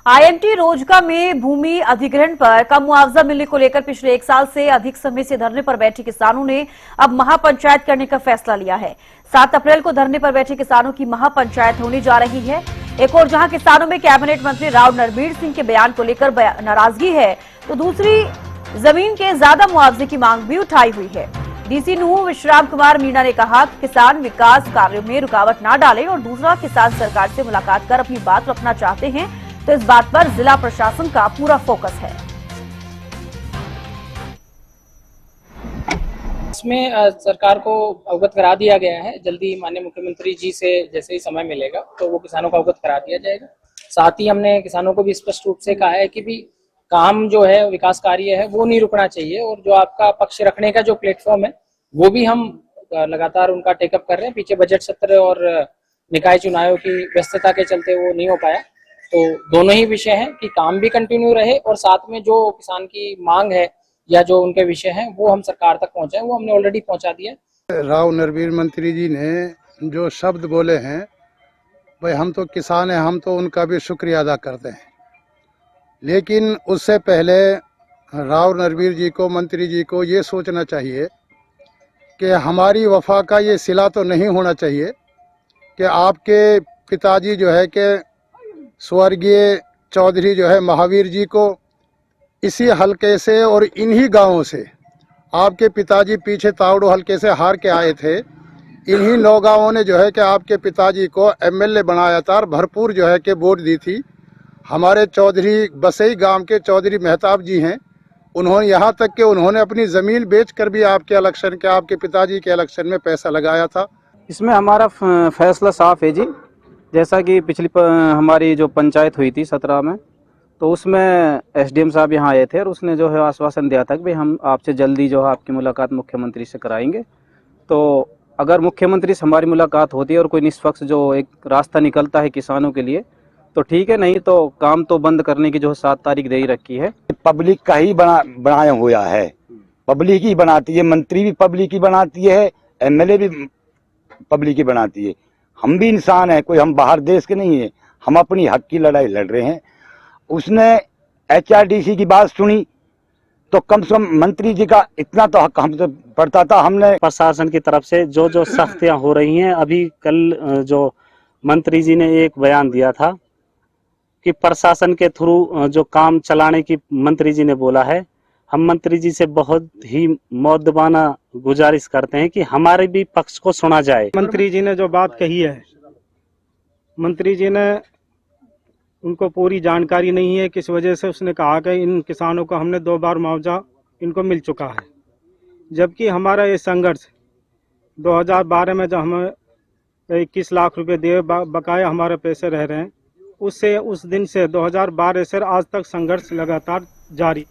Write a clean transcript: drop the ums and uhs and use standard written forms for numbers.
IMT रोजगा में भूमि अधिग्रहण पर कम मुआवजा मिलने को लेकर पिछले 1 साल से अधिक समय से धरने पर बैठे किसानों ने अब महापंचायत करने का फैसला लिया है। 7 अप्रैल को धरने पर बैठे किसानों की महापंचायत होने जा रही है। एक और जहां किसानों में कैबिनेट मंत्री राव नरबीर सिंह के बयान को लेकर नाराजगी है, तो दूसरी जमीन के ज्यादा मुआवजे की मांग भी उठाई हुई है। डीसी नूह विश्राम कुमार मीणा ने कहा कि किसान विकास कार्यों में रुकावट न डालें और दूसरा किसान सरकार से मुलाकात कर अपनी बात रखना चाहते हैं तो इस बात पर जिला प्रशासन का पूरा फोकस है। इसमें सरकार को अवगत करा दिया गया है। जल्दी माननीय मुख्यमंत्री जी से जैसे ही समय मिलेगा तो वो किसानों को अवगत करा दिया जाएगा। साथ ही हमने किसानों को भी स्पष्ट रूप से कहा है कि भी काम जो है विकास कार्य है वो नहीं रुकना चाहिए और जो आपका पक्ष रखने का जो प्लेटफॉर्म है वो भी हम लगातार उनका टेकअप कर रहे हैं। पीछे बजट सत्र और निकाय चुनावों की व्यस्तता के चलते वो नहीं हो पाया, तो दोनों ही विषय हैं कि काम भी कंटिन्यू रहे और साथ में जो किसान की मांग है या जो उनके विषय हैं वो हम सरकार तक पहुंचाएं, वो हमने ऑलरेडी पहुंचा दिया। राव नरबीर मंत्री जी ने जो शब्द बोले हैं, भाई हम तो किसान हैं, हम तो उनका भी शुक्रिया अदा करते हैं, लेकिन उससे पहले राव नरबीर जी को, मंत्री जी को ये सोचना चाहिए कि हमारी वफा का ये सिला तो नहीं होना चाहिए कि आपके पिताजी जो है कि स्वर्गीय चौधरी जो है महावीर जी को इसी हलके से और इन्हीं गांवों से, आपके पिताजी पीछे तावड़ो हलके से हार के आए थे, इन्हीं 9 गांवों ने जो है कि आपके पिताजी को एमएलए बनाया था और भरपूर जो है कि वोट दी थी। हमारे चौधरी बसई गांव के चौधरी मेहताब जी हैं, उन्होंने यहाँ तक कि उन्होंने अपनी ज़मीन बेचकर भी आपके इलेक्शन के, आपके पिताजी के इलेक्शन में पैसा लगाया था। इसमें हमारा फैसला साफ है जी। जैसा कि पिछली हमारी जो पंचायत हुई थी 17 में, तो उसमें एसडीएम साहब यहाँ आए थे और उसने जो है आश्वासन दिया था कि भाई हम आपसे जल्दी जो है आपकी मुलाकात मुख्यमंत्री से कराएंगे। तो अगर मुख्यमंत्री से हमारी मुलाकात होती है और कोई निष्पक्ष जो एक रास्ता निकलता है किसानों के लिए तो ठीक है, नहीं तो काम तो बंद करने की जो 7 तारीख दे ही रखी है। पब्लिक का ही बनाया हुआ है, पब्लिक ही बनाती है, मंत्री भी पब्लिक ही बनाती है, एमएलए भी पब्लिक ही बनाती है। हम भी इंसान हैं, कोई हम बाहर देश के नहीं है, हम अपनी हक की लड़ाई लड़ रहे हैं। उसने एचआरडीसी की बात सुनी तो कम से कम मंत्री जी का इतना तो हक हमसे पड़ता था। हमने प्रशासन की तरफ से जो जो सख्तियां हो रही हैं, अभी कल जो मंत्री जी ने एक बयान दिया था कि प्रशासन के थ्रू जो काम चलाने की मंत्री जी ने बोला है, हम मंत्री जी से बहुत ही मौदबाना गुजारिश करते हैं कि हमारे भी पक्ष को सुना जाए। मंत्री जी ने जो बात कही है, मंत्री जी ने उनको पूरी जानकारी नहीं है, किस वजह से उसने कहा कि इन किसानों को हमने 2 बार मुआवजा इनको मिल चुका है, जबकि हमारा ये संघर्ष 2012 में जब हमें 21 लाख रुपए दिए बकाया हमारे पैसे रह रहे हैं, उससे उस दिन से 2012 से आज तक संघर्ष लगातार जारी।